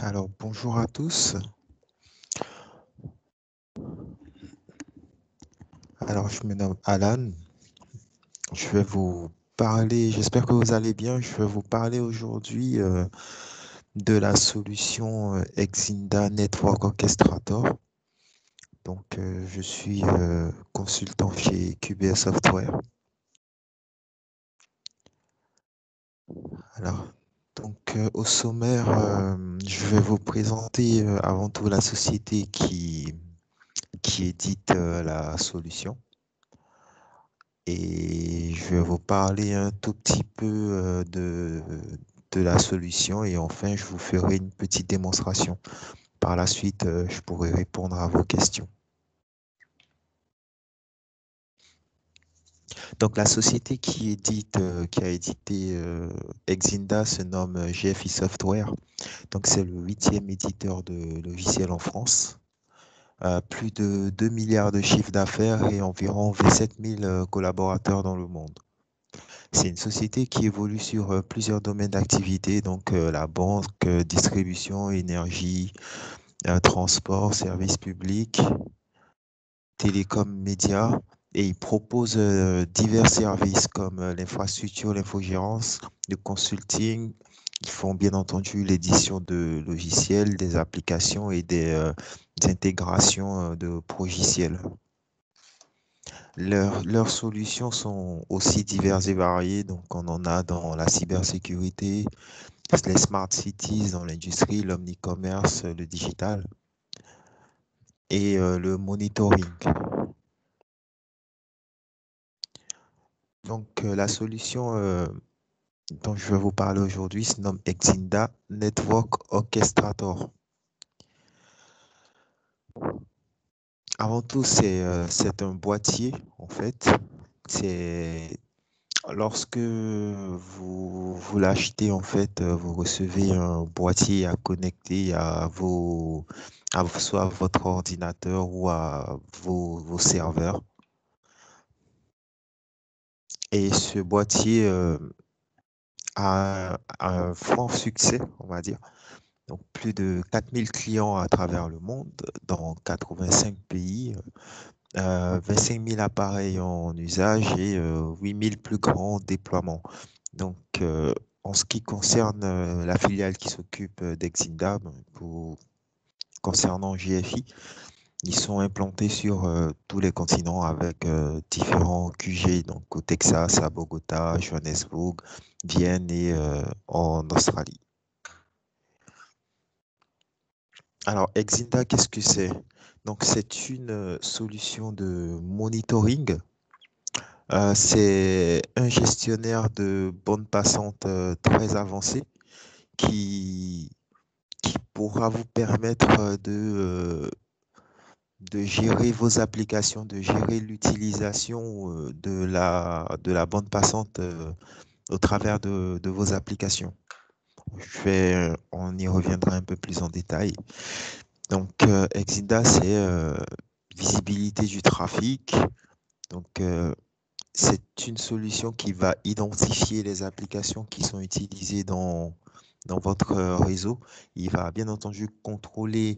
Alors, bonjour à tous. Alors, je me nomme Alan. Je vais vous parler, j'espère que vous allez bien. Je vais vous parler aujourd'hui de la solution Exinda Network Orchestrator. Donc, je suis consultant chez QBS Software. Alors, au sommaire, je vais vous présenter avant tout la société qui édite la solution. Et je vais vous parler un tout petit peu de la solution et enfin, je vous ferai une petite démonstration. Par la suite, je pourrai répondre à vos questions. Donc, la société qui a édité Exinda se nomme GFI Software. Donc, c'est le 8e éditeur de logiciels en France. Plus de 2 milliards de chiffre d'affaires et environ 27 000 collaborateurs dans le monde. C'est une société qui évolue sur plusieurs domaines d'activité, donc la banque, distribution, énergie, transport, services publics, télécom, médias, et il propose divers services comme l'infrastructure, l'infogérance, le consulting. Ils font bien entendu l'édition de logiciels, des applications et des intégrations de progiciels. Leurs solutions sont aussi diverses et variées. Donc, on en a dans la cybersécurité, les smart cities dans l'industrie, l'omnicommerce, le digital et le monitoring. Donc, la solution dont je vais vous parler aujourd'hui se nomme Exinda Network Orchestrator. Avant tout, c'est un boîtier, en fait. C'est Lorsque vous l'achetez, en fait, vous recevez un boîtier à connecter soit à votre ordinateur ou à vos serveurs. Et ce boîtier a un franc succès, on va dire. Donc, plus de 4000 clients à travers le monde, dans 85 pays, 25 000 appareils en usage et 8 000 plus grands déploiements. Donc, en ce qui concerne la filiale qui s'occupe d'Exinda, concernant GFI, ils sont implantés sur tous les continents avec différents QG, donc au Texas, à Bogota, Johannesburg, Vienne et en Australie. Alors, Exinda, qu'est-ce que c'est? Donc, c'est une solution de monitoring. C'est un gestionnaire de bande passante très avancé qui, qui pourra vous permettre de gérer vos applications, de gérer l'utilisation de la bande passante au travers de vos applications. On y reviendra un peu plus en détail. Donc, Exinda, c'est visibilité du trafic. Donc, c'est une solution qui va identifier les applications qui sont utilisées dans votre réseau. Il va bien entendu contrôler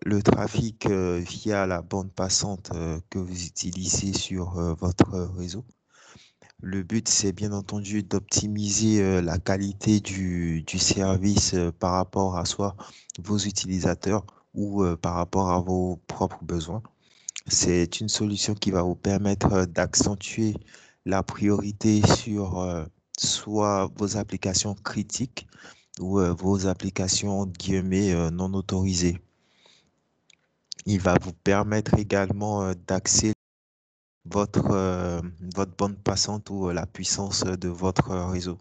le trafic via la bande passante que vous utilisez sur votre réseau. Le but, c'est bien entendu d'optimiser la qualité du service par rapport à soit vos utilisateurs ou par rapport à vos propres besoins. C'est une solution qui va vous permettre d'accentuer la priorité sur soit vos applications critiques ou vos applications guillemets non autorisées. Il va vous permettre également d'accéder votre bande passante ou la puissance de votre réseau.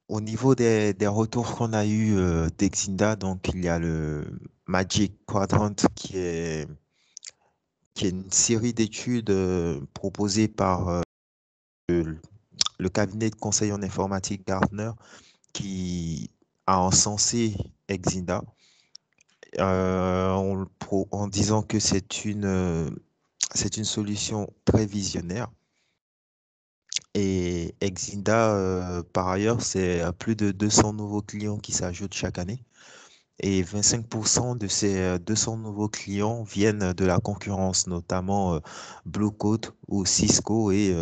Au niveau des retours qu'on a eu d'Exinda, donc il y a le Magic Quadrant qui est une série d'études proposées par le cabinet de conseil en informatique Gartner qui a encensé Exinda en disant que c'est une solution très visionnaire Et Exinda, par ailleurs, c'est plus de 200 nouveaux clients qui s'ajoutent chaque année. Et 25% de ces 200 nouveaux clients viennent de la concurrence, notamment Blue Coat ou Cisco et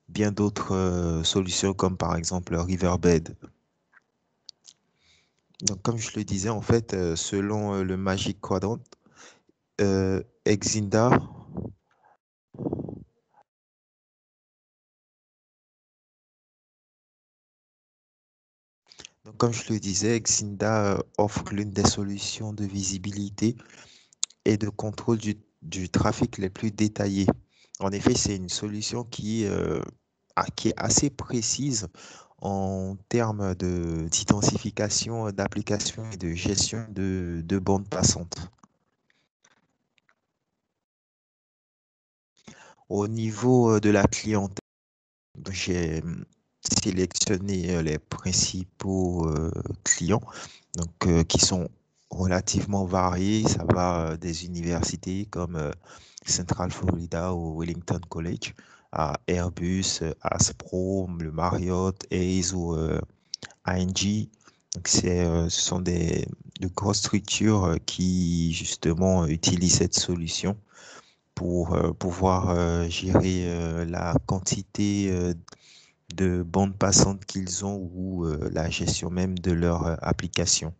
bien d'autres solutions comme par exemple Riverbed. Donc, comme je le disais, en fait, selon le Magic Quadrant, Exinda, donc comme je le disais, Exinda offre l'une des solutions de visibilité et de contrôle du trafic les plus détaillées. En effet, c'est une solution qui est assez précise en termes d'identification d'applications et de gestion de bandes passantes. Au niveau de la clientèle, j'ai sélectionné les principaux clients qui sont relativement variés. Ça va des universités comme Central Florida ou Wellington College à Airbus, Aspro, le Marriott, Hayes ou ING. Donc ce sont de grosses structures qui justement utilisent cette solution pour pouvoir gérer la quantité de bandes passantes qu'ils ont ou la gestion même de leur application.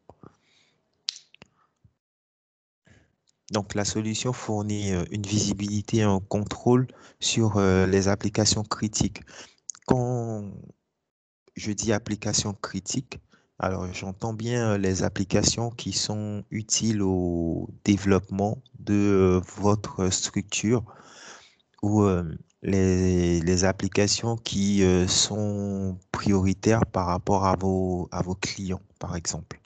Donc, la solution fournit une visibilité et un contrôle sur les applications critiques. Quand je dis applications critiques, alors j'entends bien les applications qui sont utiles au développement de votre structure ou les applications qui sont prioritaires par rapport à vos clients, par exemple.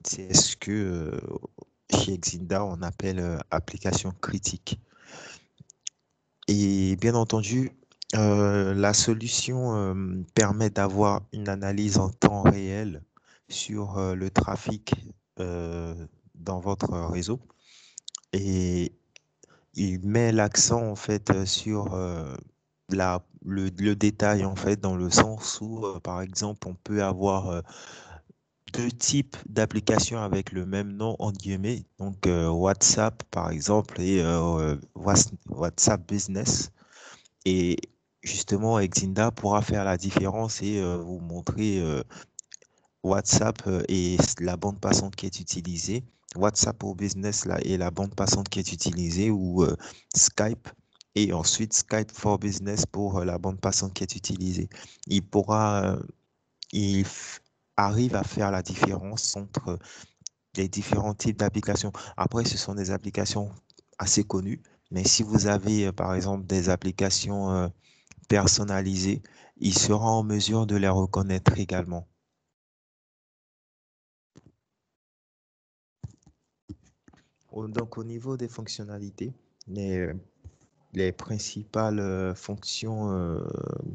C'est ce que chez Exinda, on appelle application critique. Et bien entendu, la solution permet d'avoir une analyse en temps réel sur le trafic euh, dans votre réseau et il met l'accent en fait sur le détail en fait dans le sens où par exemple on peut avoir deux types d'applications avec le même nom, en guillemets. Donc, WhatsApp, par exemple, et WhatsApp Business. Et justement, Exinda pourra faire la différence et vous montrer WhatsApp et la bande passante qui est utilisée. WhatsApp pour Business là, et la bande passante qui est utilisée ou Skype. Et ensuite, Skype for Business pour la bande passante qui est utilisée. Il pourra il arrive à faire la différence entre les différents types d'applications. Après, ce sont des applications assez connues, mais si vous avez, par exemple, des applications personnalisées, il sera en mesure de les reconnaître également. Donc, au niveau des fonctionnalités, les, les principales fonctions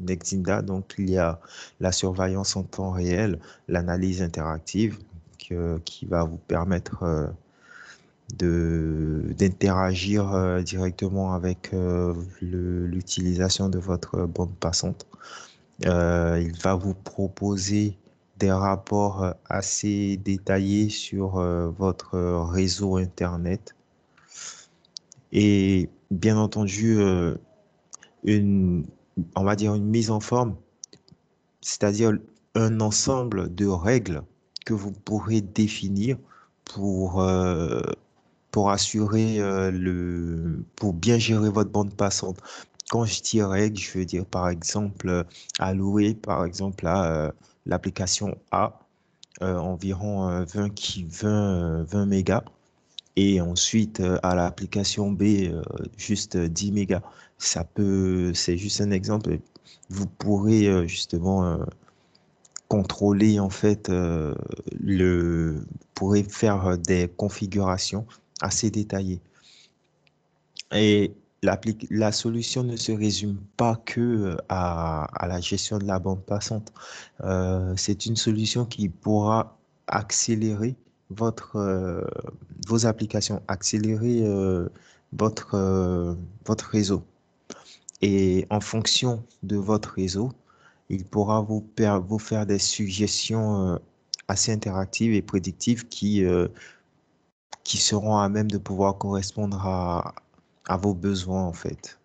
Nexinda, donc il y a la surveillance en temps réel, l'analyse interactive qui va vous permettre d'interagir directement avec l'utilisation de votre bande passante. Il va vous proposer des rapports assez détaillés sur votre réseau Internet et bien entendu une, on va dire une mise en forme, c'est-à-dire un ensemble de règles que vous pourrez définir pour pour assurer pour bien gérer votre bande passante. Quand je dis règles, je veux dire par exemple allouer par exemple à l'application A environ 20 mégas et ensuite à l'application B juste 10 mégas. C'est juste un exemple. Vous pourrez justement contrôler en fait pourrez faire des configurations assez détaillées. Et la solution ne se résume pas que à la gestion de la bande passante. C'est une solution qui pourra accélérer vos applications, accélérer votre réseau. Et en fonction de votre réseau, il pourra vous faire des suggestions assez interactives et prédictives qui seront à même de pouvoir correspondre à vos besoins, en fait.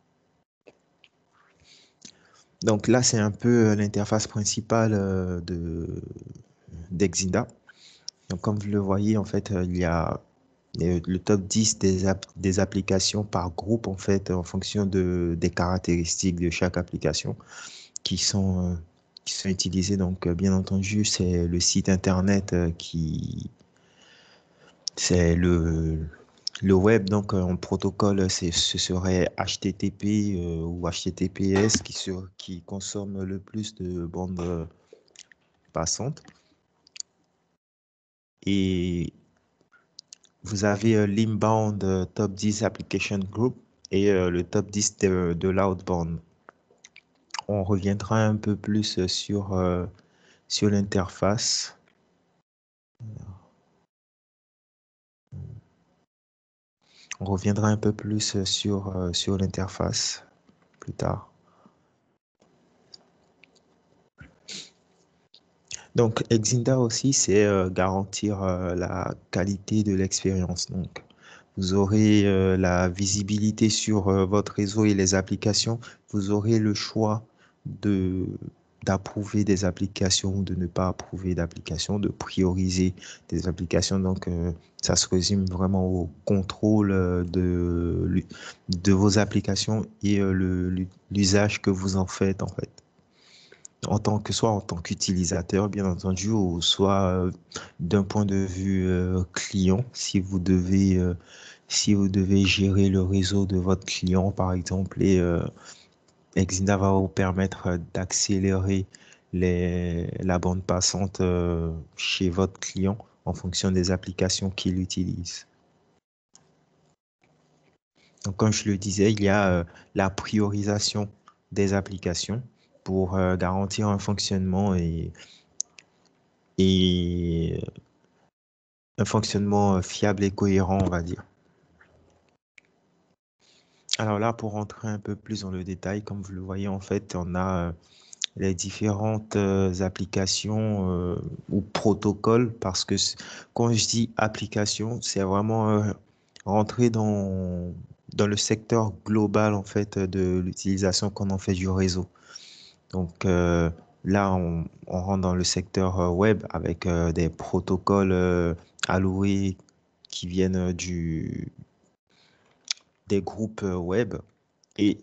Donc là, c'est un peu l'interface principale d'Exida. Donc comme vous le voyez, en fait, il y a le top 10 des applications par groupe, en fait, en fonction des caractéristiques de chaque application qui sont, euh, qui sont utilisées. Donc, bien entendu, c'est le site Internet c'est le web. Donc, en protocole, ce serait HTTP ou HTTPS qui consomme le plus de bandes passantes. Et vous avez l'inbound top 10 application group et le top 10 de l'outbound. On reviendra un peu plus sur l'interface. On reviendra un peu plus sur l'interface plus tard. Donc, Exinda aussi, c'est garantir la qualité de l'expérience. Donc, vous aurez la visibilité sur votre réseau et les applications. Vous aurez le choix de d'approuver des applications ou de ne pas approuver d'applications, de prioriser des applications. Donc, ça se résume vraiment au contrôle de vos applications et l'usage que vous en faites, en fait soit en tant qu'utilisateur, bien entendu, ou soit d'un point de vue client, si vous devez gérer le réseau de votre client, par exemple, et Exida va vous permettre d'accélérer la bande passante chez votre client en fonction des applications qu'il utilise. Donc, comme je le disais, il y a la priorisation des applications pour garantir un fonctionnement et un fonctionnement fiable et cohérent, on va dire. Alors là, pour rentrer un peu plus dans le détail, comme vous le voyez, en fait, on a les différentes applications ou protocoles, parce que quand je dis application, c'est vraiment rentrer dans le secteur global, en fait, de l'utilisation qu'on en fait du réseau. Donc là, on rentre dans le secteur web avec des protocoles alloués qui viennent des groupes web et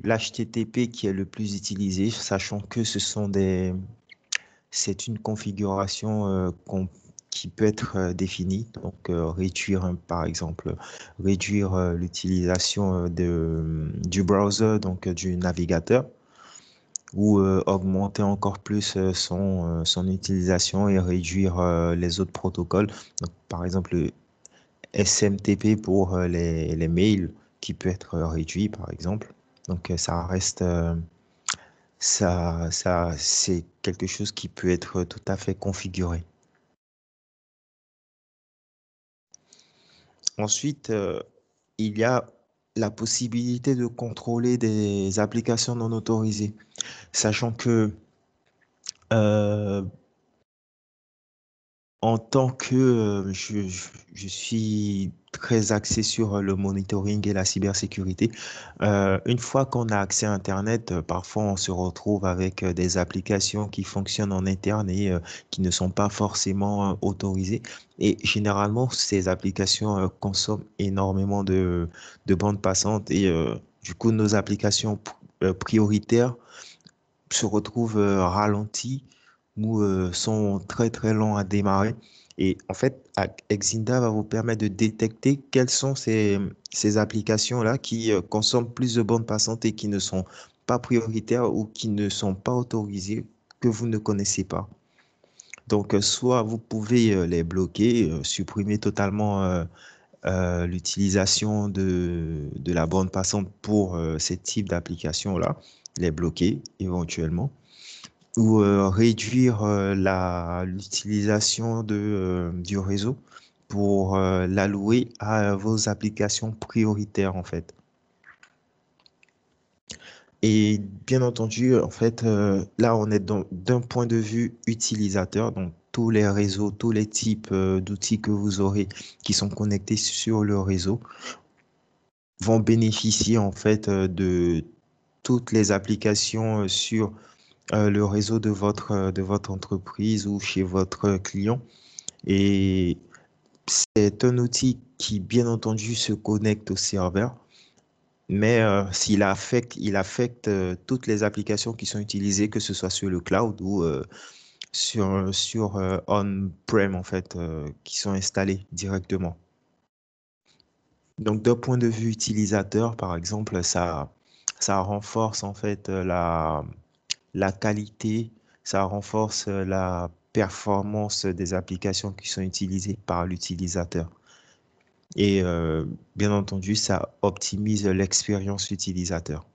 l'HTTP qui est le plus utilisé, sachant que c'est une configuration qui peut être définie. Donc réduire, par exemple, réduire l'utilisation du browser, donc du navigateur ou augmenter encore plus son utilisation et réduire les autres protocoles. Donc, par exemple, le SMTP pour les mails qui peut être réduit, par exemple. Donc, ça reste, c'est quelque chose qui peut être tout à fait configuré. Ensuite, il y a la possibilité de contrôler des applications non autorisées, sachant que euh, en tant que je suis très axé sur le monitoring et la cybersécurité, une fois qu'on a accès à Internet, parfois on se retrouve avec des applications qui fonctionnent en interne et qui ne sont pas forcément autorisées. Et généralement, ces applications consomment énormément de bandes passantes et du coup, nos applications prioritaires se retrouvent ralentis ou sont très très lents à démarrer. Et en fait, Exinda va vous permettre de détecter quelles sont ces applications-là qui consomment plus de bandes passantes et qui ne sont pas prioritaires ou qui ne sont pas autorisées, que vous ne connaissez pas. Donc, soit vous pouvez les bloquer, supprimer totalement l'utilisation de la bande passante pour ces types d'applications-là, les bloquer éventuellement ou réduire l'utilisation du réseau pour l'allouer à vos applications prioritaires en fait. Et bien entendu, en fait, là, on est d'un point de vue utilisateur, donc tous les réseaux, tous les types d'outils que vous aurez qui sont connectés sur le réseau vont bénéficier en fait de toutes les applications sur le réseau de votre entreprise ou chez votre client. Et c'est un outil qui, bien entendu, se connecte au serveur, mais il affecte toutes les applications qui sont utilisées, que ce soit sur le cloud ou sur on-prem, en fait, qui sont installées directement. Donc, d'un point de vue utilisateur, par exemple, ça renforce en fait la qualité, ça renforce la performance des applications qui sont utilisées par l'utilisateur. Et bien entendu, ça optimise l'expérience utilisateur.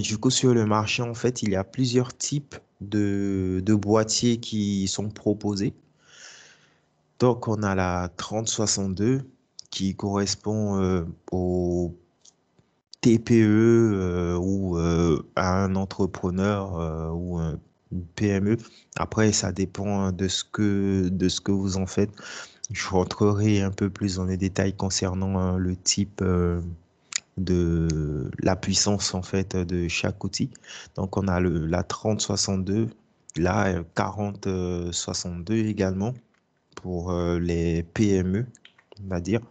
Du coup, sur le marché, en fait, il y a plusieurs types de boîtiers qui sont proposés. Donc, on a la 3062 qui correspond au TPE ou à un entrepreneur ou une PME. Après, ça dépend de ce que vous en faites. Je rentrerai un peu plus dans les détails concernant le type de la puissance en fait de chaque outil. Donc, on a la 3062, la 4062 également pour les PME, on va dire.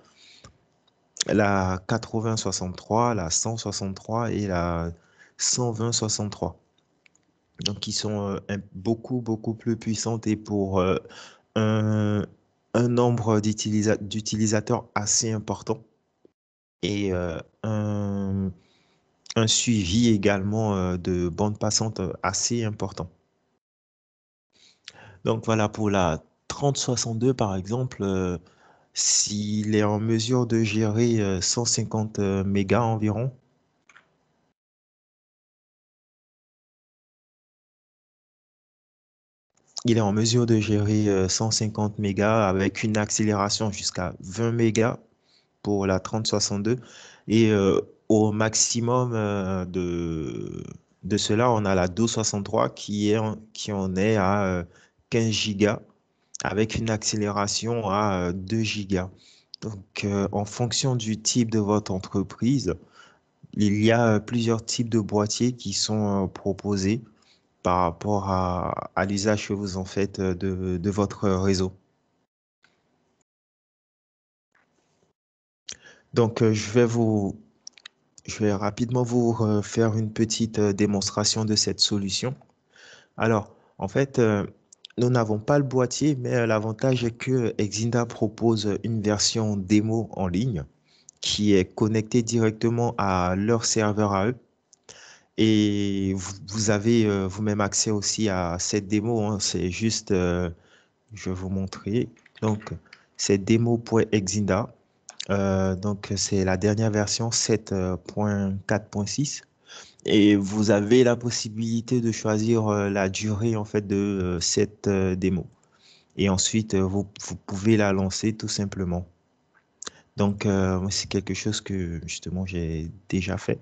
La 8063, la 163 et la 12063. Donc, qui sont beaucoup, beaucoup plus puissantes et pour un, un nombre d'utilisateurs assez important et un suivi également de bande passante assez important. Donc, voilà, pour la 3062, par exemple, s'il est en mesure de gérer 150 mégas environ, il est en mesure de gérer 150 mégas avec une accélération jusqu'à 20 mégas pour la 3062. Et au maximum de cela, on a la 263 qui en est à 15 gigas avec une accélération à 2 gigas. Donc, en fonction du type de votre entreprise, il y a plusieurs types de boîtiers qui sont proposés par rapport à l'usage que vous en faites de votre réseau. Donc, je vais rapidement vous faire une petite démonstration de cette solution. Alors, en fait, nous n'avons pas le boîtier, mais l'avantage est que Exinda propose une version démo en ligne qui est connectée directement à leur serveur à eux. Et vous avez vous-même accès aussi à cette démo, hein. C'est juste, je vais vous montrer. Donc, c'est demo.exinda. Donc, c'est la dernière version 7.4.6. Et vous avez la possibilité de choisir la durée en fait de cette démo. Et ensuite, vous pouvez la lancer tout simplement. Donc, moi, c'est quelque chose que justement j'ai déjà fait.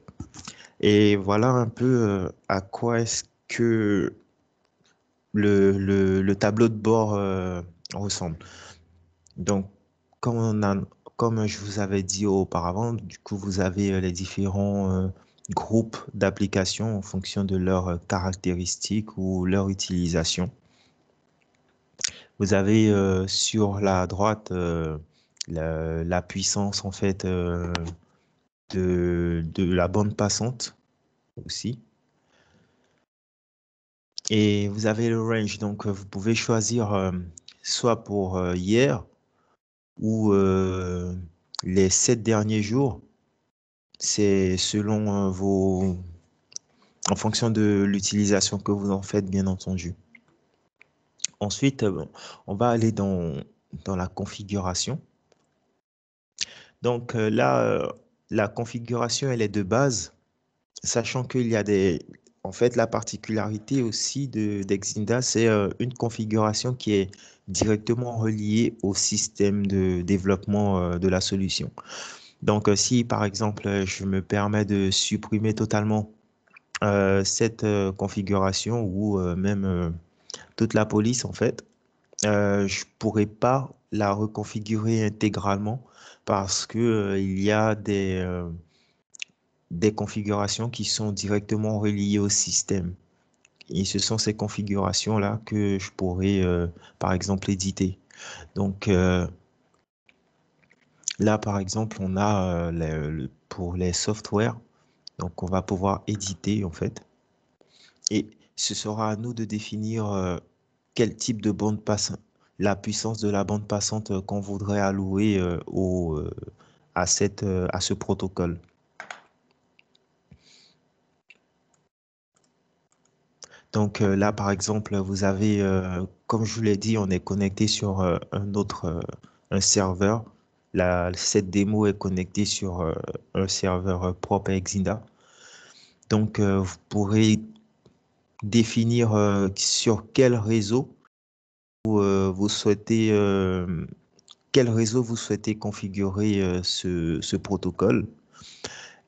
Et voilà un peu à quoi est-ce que le tableau de bord ressemble. Donc, comme, comme je vous avais dit auparavant, du coup, vous avez les différents groupes d'applications en fonction de leurs caractéristiques ou leur utilisation. Vous avez sur la droite la puissance en fait de la bande passante aussi. Et vous avez le range, donc vous pouvez choisir soit pour hier ou les 7 derniers jours. C'est selon en fonction de l'utilisation que vous en faites, bien entendu. Ensuite, on va aller dans la configuration. Donc là, la configuration, elle est de base, sachant qu'il y a en fait, la particularité aussi d'Exinda, c'est une configuration qui est directement reliée au système de développement de la solution. Donc, si par exemple, je me permets de supprimer totalement cette configuration ou même toute la police, en fait, je pourrais pas la reconfigurer intégralement parce que, il y a des configurations qui sont directement reliées au système. Et ce sont ces configurations-là que je pourrais, par exemple, éditer. Donc, là, par exemple, on a pour les softwares, donc on va pouvoir éditer, en fait. Et ce sera à nous de définir quel type de bande passante, la puissance de la bande passante qu'on voudrait allouer à ce protocole. Donc là, par exemple, vous avez, comme je vous l'ai dit, on est connecté sur un serveur. Cette démo est connectée sur un serveur propre à Exida. Donc, vous pourrez définir sur vous souhaitez, quel réseau vous souhaitez configurer ce protocole.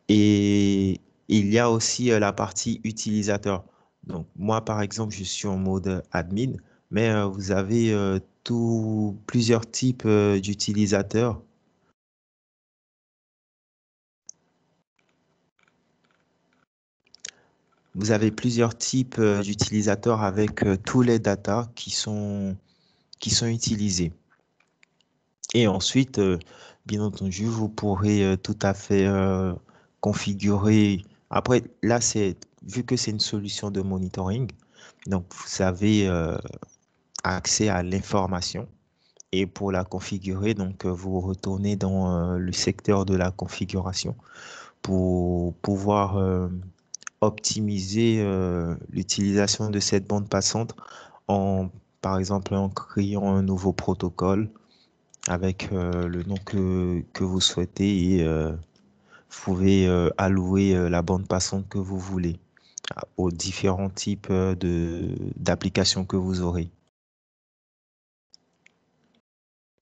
Et il y a aussi la partie utilisateur. Donc, moi, par exemple, je suis en mode admin, mais vous avez plusieurs types d'utilisateurs. Vous avez plusieurs types d'utilisateurs avec tous les datas qui sont utilisés. Et ensuite, bien entendu, vous pourrez tout à fait configurer. Après, là, vu que c'est une solution de monitoring, donc vous avez accès à l'information. Et pour la configurer, donc vous retournez dans le secteur de la configuration pour pouvoir optimiser l'utilisation de cette bande passante en, par exemple, en créant un nouveau protocole avec le nom que vous souhaitez et vous pouvez allouer la bande passante que vous voulez aux différents types d'applications que vous aurez.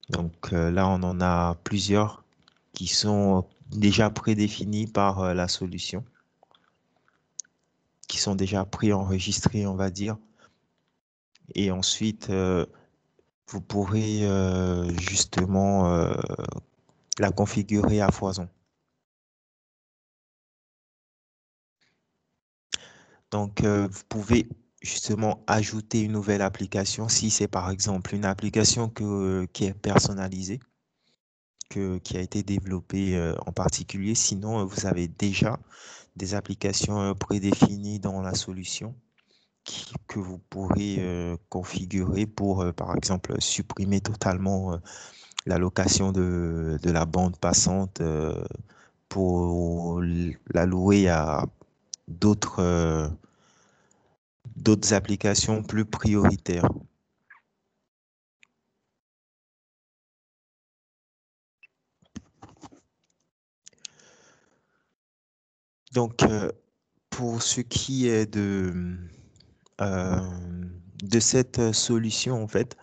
Donc là, on en a plusieurs qui sont déjà prédéfinis par la solution, qui sont déjà préenregistrés, on va dire. Et ensuite, vous pourrez justement la configurer à foison. Donc, vous pouvez justement ajouter une nouvelle application si c'est par exemple une application qui est personnalisée, qui a été développée en particulier. Sinon, vous avez déjà des applications prédéfinies dans la solution que vous pourrez configurer pour, par exemple, supprimer totalement l'allocation de la bande passante pour l'allouer à d'autres d'autres applications plus prioritaires. Donc, pour ce qui est de cette solution, en fait,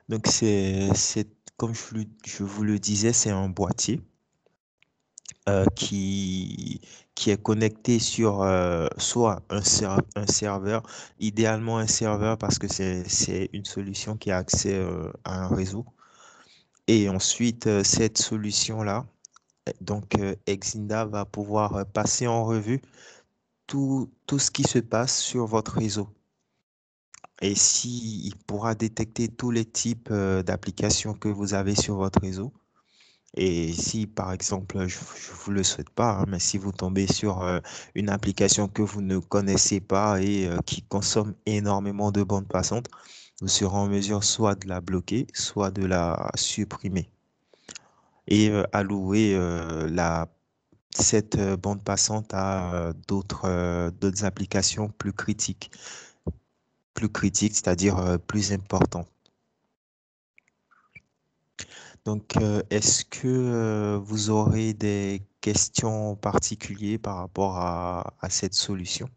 donc comme je vous le disais, c'est un boîtier euh, qui, qui est connecté sur soit un serveur, idéalement un serveur parce que c'est une solution qui a accès à un réseau. Et ensuite, cette solution-là, donc Exinda va pouvoir passer en revue tout ce qui se passe sur votre réseau. Et si il pourra détecter tous les types d'applications que vous avez sur votre réseau, et si, par exemple, je ne vous le souhaite pas, hein, mais si vous tombez sur une application que vous ne connaissez pas et qui consomme énormément de bandes passantes, vous serez en mesure soit de la bloquer, soit de la supprimer et allouer cette bande passante à d'autres applications plus critiques, c'est-à-dire plus importantes. Donc, est-ce que vous aurez des questions particulières par rapport à cette solution?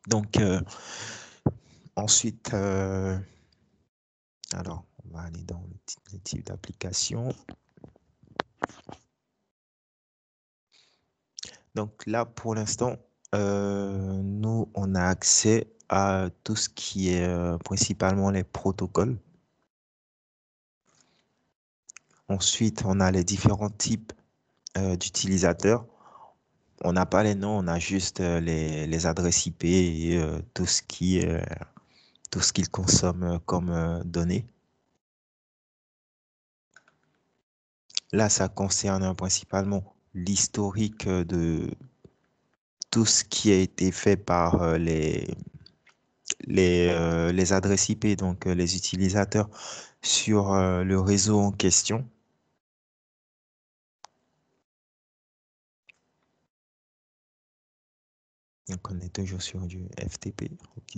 Donc, ensuite, alors, on va aller dans le type d'application. Donc là, pour l'instant, nous, on a accès à tout ce qui est principalement les protocoles. Ensuite, on a les différents types d'utilisateurs. On n'a pas les noms, on a juste les adresses IP et tout ce qu'ils consomment comme données. Là, ça concerne principalement l'historique de tout ce qui a été fait par les adresses IP, donc les utilisateurs sur le réseau en question. Donc, on est toujours sur du FTP. OK.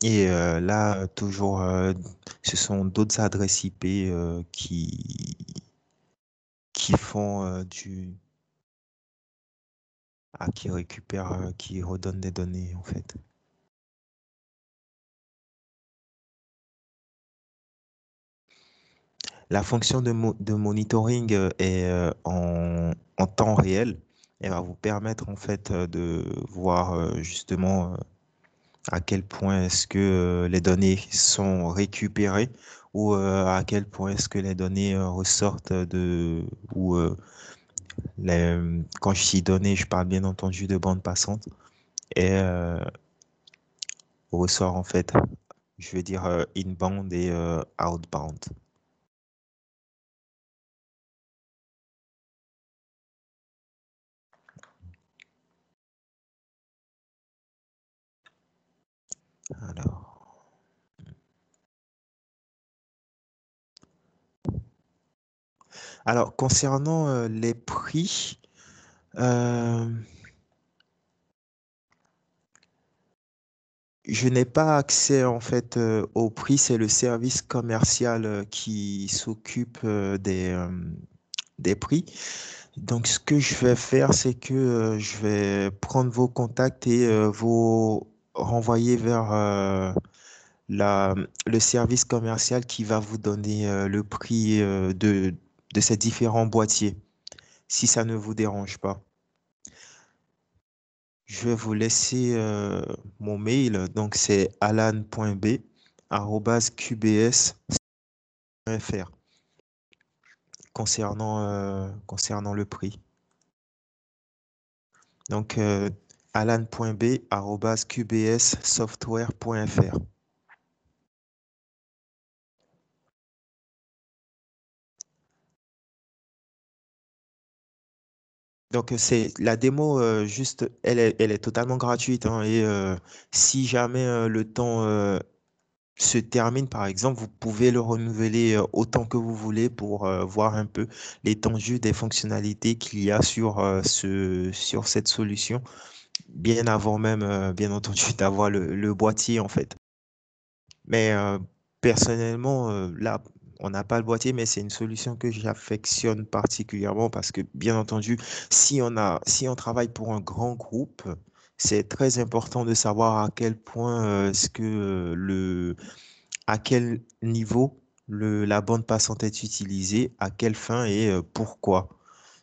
Et là, toujours, ce sont d'autres adresses IP qui font qui récupèrent, qui redonnent des données, en fait. La fonction de monitoring est en temps réel. Elle va vous permettre, en fait, de voir justement à quel point est-ce que les données sont récupérées ou à quel point est-ce que les données ressortent ou quand je dis données, je parle bien entendu de bande passante et ressort en fait, je veux dire inbound et outbound. Alors, alors concernant les prix, euh, je n'ai pas accès en fait au prix, c'est le service commercial qui s'occupe des prix. Donc, ce que je vais faire, c'est que je vais prendre vos contacts et vous renvoyer vers la, le service commercial qui va vous donner le prix de ces différents boîtiers, si ça ne vous dérange pas. Je vais vous laisser mon mail, donc c'est alan.b@qbs.fr concernant le prix. Donc, alan.b@qbssoftware.fr. Donc, c'est la démo, juste, elle est totalement gratuite, hein, et si jamais le temps se termine, par exemple, vous pouvez le renouveler autant que vous voulez pour voir un peu l'étendue des fonctionnalités qu'il y a sur, sur cette solution, bien avant même, bien entendu, d'avoir le boîtier, en fait. Mais personnellement, là, on n'a pas le boîtier, mais c'est une solution que j'affectionne particulièrement parce que, bien entendu, si on travaille pour un grand groupe, c'est très important de savoir à quel point est-ce que à quel niveau la bande passante est utilisée, à quelle fin et pourquoi.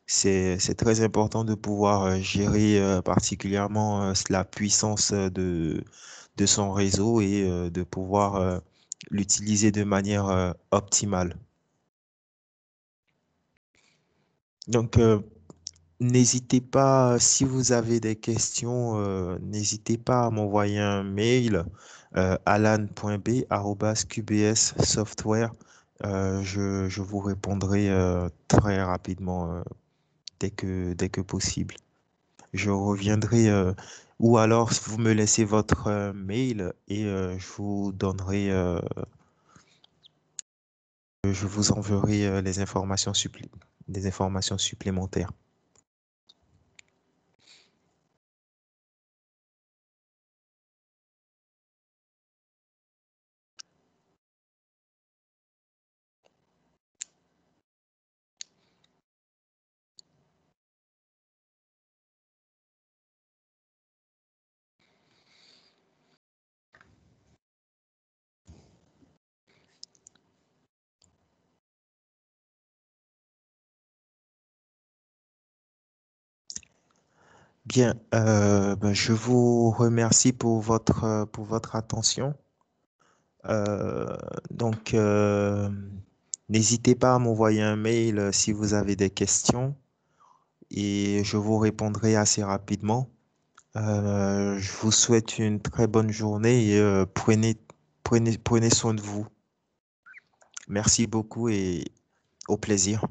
C'est très important de pouvoir gérer particulièrement la puissance de son réseau et de pouvoir l'utiliser de manière optimale. Donc, n'hésitez pas, si vous avez des questions, n'hésitez pas à m'envoyer un mail alan.b@qbssoftware. Je vous répondrai très rapidement dès que possible. Je reviendrai ou alors vous me laissez votre mail et je vous enverrai des informations supplémentaires. Bien, ben, je vous remercie pour votre attention. Euh, donc, n'hésitez pas à m'envoyer un mail si vous avez des questions et je vous répondrai assez rapidement. Je vous souhaite une très bonne journée et prenez soin de vous. Merci beaucoup et au plaisir.